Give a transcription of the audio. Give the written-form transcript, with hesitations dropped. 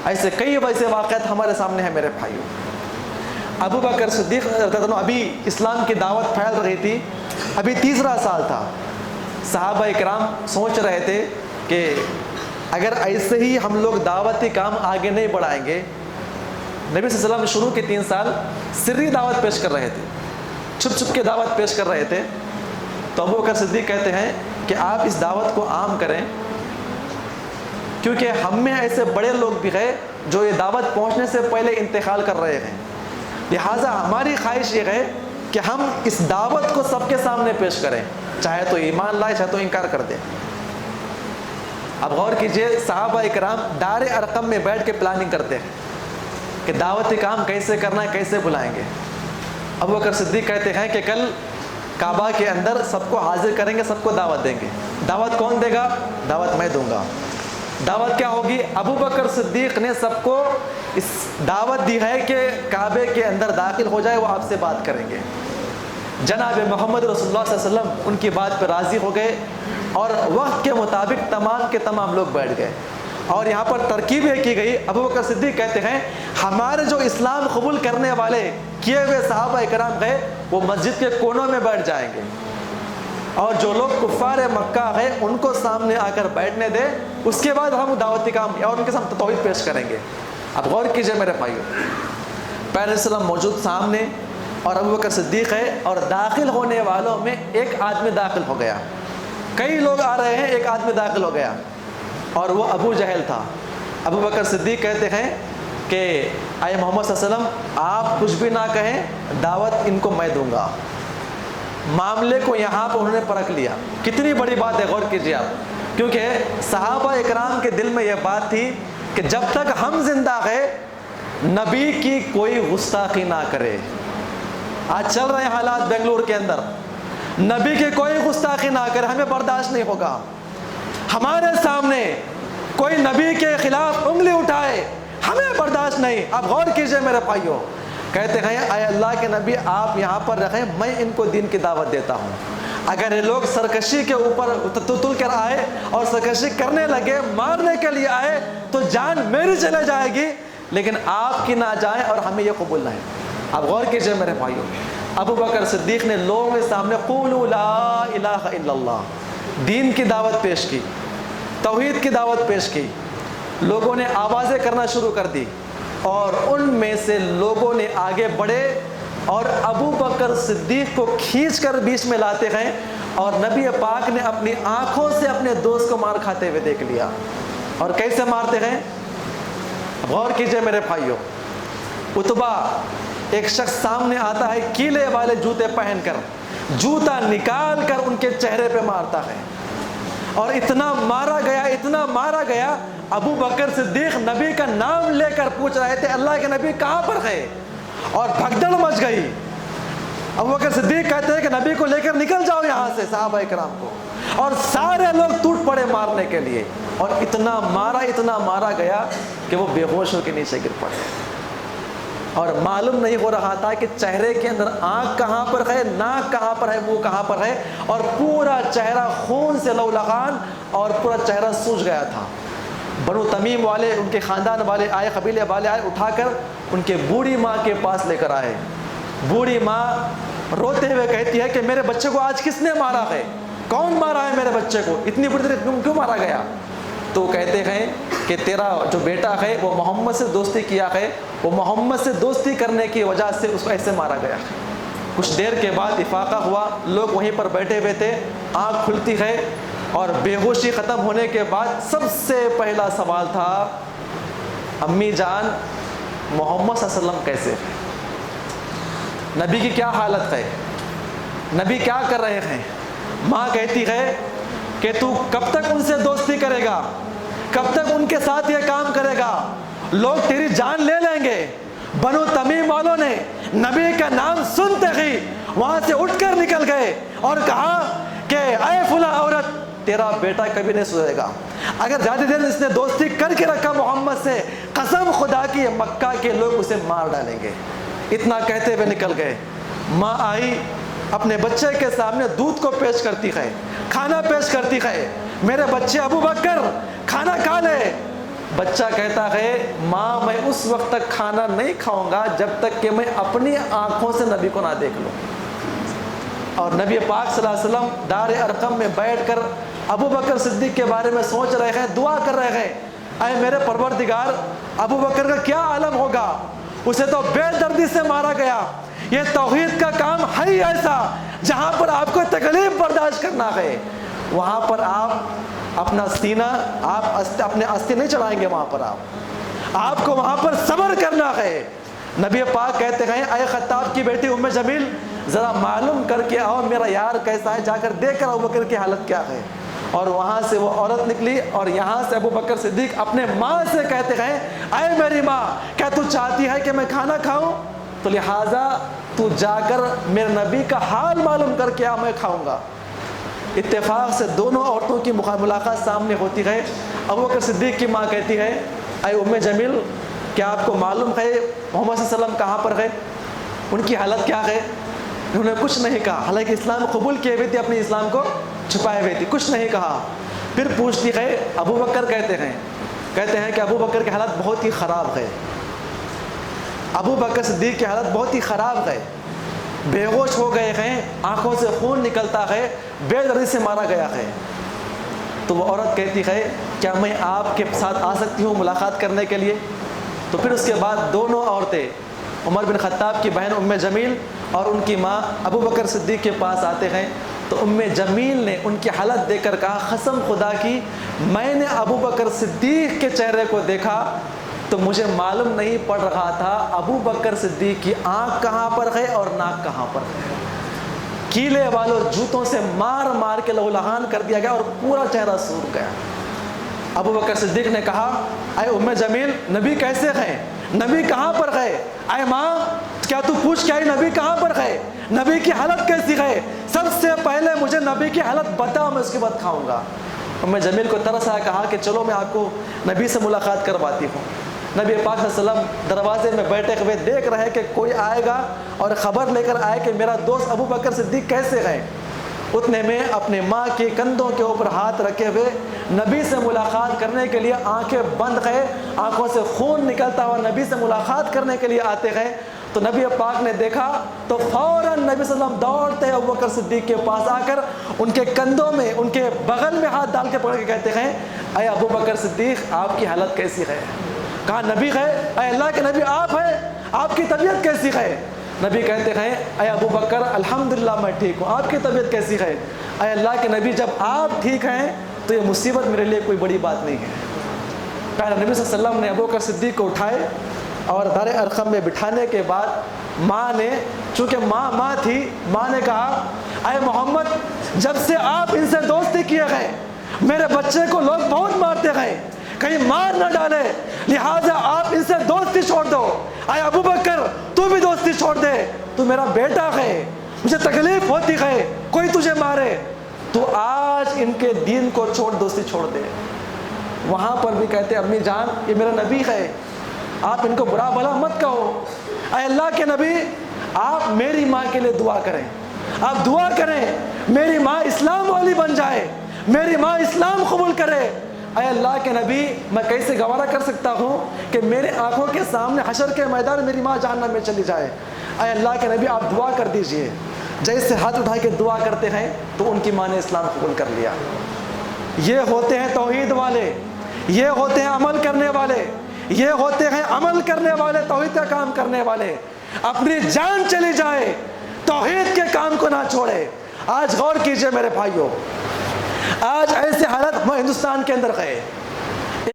ایسے کئی ویسے واقعات ہمارے سامنے ہیں میرے بھائیوں. ابو بکر صدیق ابھی اسلام کی دعوت پھیل رہی تھی, ابھی تیسرا سال تھا. صحابہ کرام سوچ رہے تھے کہ اگر ایسے ہی ہم لوگ دعوتی کام آگے نہیں بڑھائیں گے. نبی صلی اللہ علیہ وسلم شروع کے 3 سال سری دعوت پیش کر رہے تھے, چھپ چھپ کے دعوت پیش کر رہے تھے. تو ابو بکر صدیق کہتے ہیں کہ آپ اس دعوت کو عام کریں, کیونکہ ہم میں ایسے بڑے لوگ بھی ہیں جو یہ دعوت پہنچنے سے پہلے انتقال کر رہے ہیں. لہٰذا ہماری خواہش یہ ہے کہ ہم اس دعوت کو سب کے سامنے پیش کریں, چاہے تو ایمان لائے چاہے تو انکار کر دیں. اب غور کیجئے, صحابہ اکرام دار ارقم میں بیٹھ کے پلاننگ کرتے ہیں کہ دعوتی کام کیسے کرنا ہے, کیسے بلائیں گے. ابو بکر صدیق کہتے ہیں کہ کل کعبہ کے اندر سب کو حاضر کریں گے, سب کو دعوت دیں گے. دعوت کون دے گا؟ دعوت میں دوں گا. دعوت کیا ہوگی؟ ابو بکر صدیق نے سب کو اس دعوت دی ہے کہ کعبے کے اندر داخل ہو جائے, وہ آپ سے بات کریں گے. جناب محمد رسول اللہ صلی اللہ علیہ وسلم ان کی بات پہ راضی ہو گئے اور وقت کے مطابق تمام کے تمام لوگ بیٹھ گئے. اور یہاں پر ترکیب یہ کی گئی, ابو بکر صدیق کہتے ہیں ہمارے جو اسلام قبول کرنے والے کیے ہوئے صحابہ کرام گئے وہ مسجد کے کونوں میں بیٹھ جائیں گے, اور جو لوگ کفار مکہ ہیں ان کو سامنے آ کر بیٹھنے دیں. اس کے بعد ہم دعوتی کام اور ان کے سامنے توحید پیش کریں گے. اب غور کیجئے میرے بھائیو, پیغمبر وسلم موجود سامنے اور ابو بکر صدیق ہے, اور داخل ہونے والوں میں ایک آدمی داخل ہو گیا. کئی لوگ آ رہے ہیں, ایک آدمی داخل ہو گیا اور وہ ابو جہل تھا. ابو بکر صدیق کہتے ہیں کہ اے محمد صلی اللہ علیہ وسلم آپ کچھ بھی نہ کہیں, دعوت ان کو میں دوں گا. معاملے کو یہاں پر انہوں نے پرکھ لیا. کتنی بڑی بات ہے, غور کیجئے آپ, کیونکہ صحابہ اکرام کے دل میں یہ بات تھی کہ جب تک ہم زندہ ہیں نبی کی کوئی گستاخی نہ کرے. آج چل رہے ہیں حالات بنگلور کے اندر, نبی کی کوئی گستاخی نہ کرے, ہمیں برداشت نہیں ہوگا. ہمارے سامنے کوئی نبی کے خلاف انگلی اٹھائے, ہمیں برداشت نہیں. اب غور کیجئے میرے بھائیوں, کہتے ہیں اے اللہ کے نبی آپ یہاں پر رہیں, میں ان کو دین کی دعوت دیتا ہوں. اگر یہ لوگ سرکشی کے اوپر تل کر آئے اور سرکشی کرنے لگے, مارنے کے لیے آئے, تو جان میری چلے جائے گی, لیکن آپ کی نہ جائے اور ہمیں یہ قبول نہ ہے. اب غور کیجئے میرے بھائیوں, ابو بکر صدیق نے لوگوں کے سامنے قولوا لا الہ الا اللہ, دین کی دعوت پیش کی, توحید کی دعوت پیش کی. لوگوں نے آوازیں کرنا شروع کر دی, اور ان میں سے لوگوں نے آگے بڑھے اور ابو بکر صدیق کو کھینچ کر بیچ میں لاتے ہیں, اور نبی پاک نے اپنی آنکھوں سے اپنے دوست کو مار کھاتے ہوئے دیکھ لیا. اور کیسے مارتے ہیں غور کیجئے میرے بھائیوں. عتبہ ایک شخص سامنے آتا ہے کیلے والے جوتے پہن کر, جوتا نکال کر ان کے چہرے پہ مارتا ہے, اور اتنا مارا گیا, اتنا مارا گیا. ابو بکر صدیق نبی کا نام لے کر پوچھ رہے تھے اللہ کے نبی کہاں پر گئے, اور بھگدڑ مچ گئی. ابو بکر صدیق کہتے ہیں کہ نبی کو لے کر نکل جاؤ یہاں سے, صحابہ کرام کو, اور سارے لوگ ٹوٹ پڑے مارنے کے لیے. اور اتنا مارا گیا کہ وہ بے ہوش ہو کے نیچے گر پڑے, اور معلوم نہیں ہو رہا تھا کہ چہرے کے اندر آنکھ کہاں پر ہے, ناک کہاں پر ہے, منہ کہاں پر ہے, اور پورا چہرہ خون سے لہولہان اور پورا چہرہ سوج گیا تھا. بنو تمیم والے, ان کے خاندان والے آئے, قبیلے والے آئے, اٹھا کر ان کے بوڑھی ماں کے پاس لے کر آئے. بوڑھی ماں روتے ہوئے کہتی ہے کہ میرے بچے کو آج کس نے مارا ہے, کون مارا ہے میرے بچے کو, اتنی بڑی طرح کیوں مارا گیا؟ تو کہتے ہیں کہ تیرا جو بیٹا ہے وہ محمد سے دوستی کیا ہے, وہ محمد سے دوستی کرنے کی وجہ سے اس کو ایسے مارا گیا. کچھ دیر کے بعد افاقہ ہوا, لوگ وہیں پر بیٹھے ہوئے تھے, آنکھ کھلتی ہے, اور بے ہوشی ختم ہونے کے بعد سب سے پہلا سوال تھا امی جان محمد صلی اللہ علیہ وسلم کیسے ہیں, نبی کی کیا حالت ہے, نبی کیا کر رہے ہیں؟ ماں کہتی ہے کہ تو کب تک ان سے دوستی کرے گا, کب تک ان کے ساتھ یہ کام کرے گا, لوگ تیری جان لے لیں گے. بنو تمیم والوں نے نبی کا نام سنتے ہی وہاں سے اٹھ کر نکل گئے اور کہا کہ اے فلاں عورت تیرا بیٹا کبھی نہیں سدھرے گا, اگر زیادہ دیر اس نے دوستی کر کے رکھا محمد سے, قسم خدا کی مکہ کے لوگ اسے مار ڈالیں گے. اتنا کہتے ہوئے نکل گئے. ماں آئی, اپنے بچے کے سامنے دودھ کو پیش کرتی ہے, کھانا پیش کرتی ہے, میرے بچے ابو بکر کھانا کھا لے. بچہ کہتا ہے ماں میں اس وقت تک کھانا نہیں کھاؤں گا جب تک کہ میں اپنی آنکھوں سے نبی کو نہ دیکھ لوں. اور نبی پاک صلی اللہ علیہ وسلم دار ارقم میں بیٹھ کر ابو بکر صدیق کے بارے میں سوچ رہے ہیں, دعا کر رہے ہیں, اے میرے پروردگار ابو بکر کا کیا عالم ہوگا, اسے تو بے دردی سے مارا گیا, یہ توحید کا کام ہے ہی ایسا جہاں پر آپ کو تکلیف برداشت کرنا ہے, وہاں پر آپ اپنا سینہ آپ اپنے استی نہیں چڑھائیں گے, وہاں پر آپ کو وہاں پر صبر کرنا ہے. نبی پاک کہتے ہیں اے خطاب کی بیٹی ام جمیل ذرا معلوم کر کے آؤ میرا یار کیسا ہے, جا کر دیکھ کر ابو بکر کی حالت کیا ہے. اور وہاں سے وہ عورت نکلی اور یہاں سے ابو بکر صدیق اپنے ماں سے کہتے ہیں اے میری ماں کیا تو چاہتی ہے کہ میں کھانا کھاؤں, تو لہٰذا تو جا کر میرے نبی کا حال معلوم کر کے آ, میں کھاؤں گا. اتفاق سے دونوں عورتوں کی ملاقات سامنے ہوتی ہے. ابو بکر صدیق کی ماں کہتی ہے اے ام جمیل کیا آپ کو معلوم ہے محمد صلی اللہ علیہ وسلم کہاں پر ہے, ان کی حالت کیا ہے. انہوں نے کچھ نہیں کہا, حالانکہ اسلام قبول کیے ہوئے تھے, اپنے اسلام کو چھپائے ہوئے تھے, کچھ نہیں کہا. پھر پوچھتی ہے ابو بکر کہتے ہیں کہ ابو بکر کی حالت بہت ہی خراب ہے, ابو بکر صدیق کی حالت بہت ہی خراب ہے, بے ہوش ہو گئے ہیں, آنکھوں سے خون نکلتا ہے, بے دردی سے مارا گیا ہے. تو وہ عورت کہتی ہے کیا میں آپ کے ساتھ آ سکتی ہوں ملاقات کرنے کے لیے. تو پھر اس کے بعد دونوں عورتیں عمر بن خطاب کی بہن ام جمیل اور ان کی ماں ابو بکر صدیق کے پاس آتے ہیں. تو ام جمیل نے ان کی حالت دیکھ کر کہا قسم خدا کی میں نے ابو بکر صدیق کے چہرے کو دیکھا تو مجھے معلوم نہیں پڑ رہا تھا ابو بکر صدیق کی آنکھ کہاں پر ہے اور ناک کہاں پر ہے. کیلے والوں جوتوں سے مار مار کے لہولہان کر دیا گیا اور پورا چہرہ سوکھ گیا. ابو بکر صدیق نے کہا اے ام جمیل نبی کیسے ہیں, نبی کہاں پر گئے, اے ماں کیا تو پوچھ کے آئی نبی کہاں پر گئے, نبی کی حالت کیسی ہے, سب سے پہلے مجھے نبی کی حالت بتا, میں اس کے بعد کھاؤں گا. ام جمیل کو ترس آیا, کہا کہ چلو میں آپ کو نبی سے ملاقات کرواتی ہوں. نبی پاک صلی اللہ علیہ وسلم دروازے میں بیٹھے ہوئے دیکھ رہے کہ کوئی آئے گا اور خبر لے کر آئے کہ میرا دوست ابو بکر صدیق کیسے گئے. اتنے میں اپنے ماں کے کندھوں کے اوپر ہاتھ رکھے ہوئے نبی سے ملاقات کرنے کے لیے آنکھیں بند گئے, آنکھوں سے خون نکلتا ہوا نبی سے ملاقات کرنے کے لیے آتے گئے. تو نبی پاک نے دیکھا تو فوراً نبی صلی اللہ علیہ وسلم دوڑتے ابو بکر صدیق کے پاس آ کر ان کے کندھوں میں ان کے بغل میں ہاتھ ڈال کے پکڑ کے کہتے ہیں اے ابو بکر صدیق آپ کی حالت کیسی ہے. کہا نبی ہے, اے اللہ کے نبی آپ ہیں, آپ کی طبیعت کیسی ہے. نبی کہتے ہیں اے ابو بکر الحمدللہ میں ٹھیک ہوں, آپ کی طبیعت کیسی ہے. اے اللہ کے نبی جب آپ ٹھیک ہیں تو یہ مصیبت میرے لیے کوئی بڑی بات نہیں ہے. پہلے نبی صلی اللہ علیہ وسلم نے ابو بکر صدیق کو اٹھائے اور دار ارقم میں بٹھانے کے بعد ماں نے, چونکہ ماں تھی, ماں نے کہا اے محمد جب سے آپ ان سے دوستی کیے گئے میرے بچے کو لوگ بہت مارتے گئے, کہیں مار نہ ڈالے, لہٰذا آپ ان سے دوستی چھوڑ دو. اے ابو بکر تو بھی دوستی چھوڑ دے, تو میرا بیٹا ہے, مجھے تکلیف ہوتی ہے کوئی تجھے مارے, تو آج ان کے دین کو چھوڑ دوستی چھوڑ دے. وہاں پر بھی کہتے امی جان یہ میرا نبی ہے, آپ ان کو برا بھلا مت کہو. اے اللہ کے نبی آپ میری ماں کے لیے دعا کریں, آپ دعا کریں میری ماں اسلام والی بن جائے, میری ماں اسلام قبول کرے. اے اللہ کے نبی میں کیسے گوارا کر سکتا ہوں کہ میرے آنکھوں کے سامنے حشر کے میدان میری ماں جہنم میں چلی جائے. اے اللہ کے نبی آپ دعا کر دیجئے. جیسے ہاتھ اٹھا کے دعا کرتے ہیں تو ان کی ماں نے اسلام قبول کر لیا. یہ ہوتے ہیں توحید والے, یہ ہوتے ہیں عمل کرنے والے, یہ ہوتے ہیں عمل کرنے والے, توحید کا کام کرنے والے. اپنی جان چلی جائے توحید کے کام کو نہ چھوڑے. آج غور کیجئے میرے بھائیوں, آج ایسے حالت ہندوستان کے اندر ہے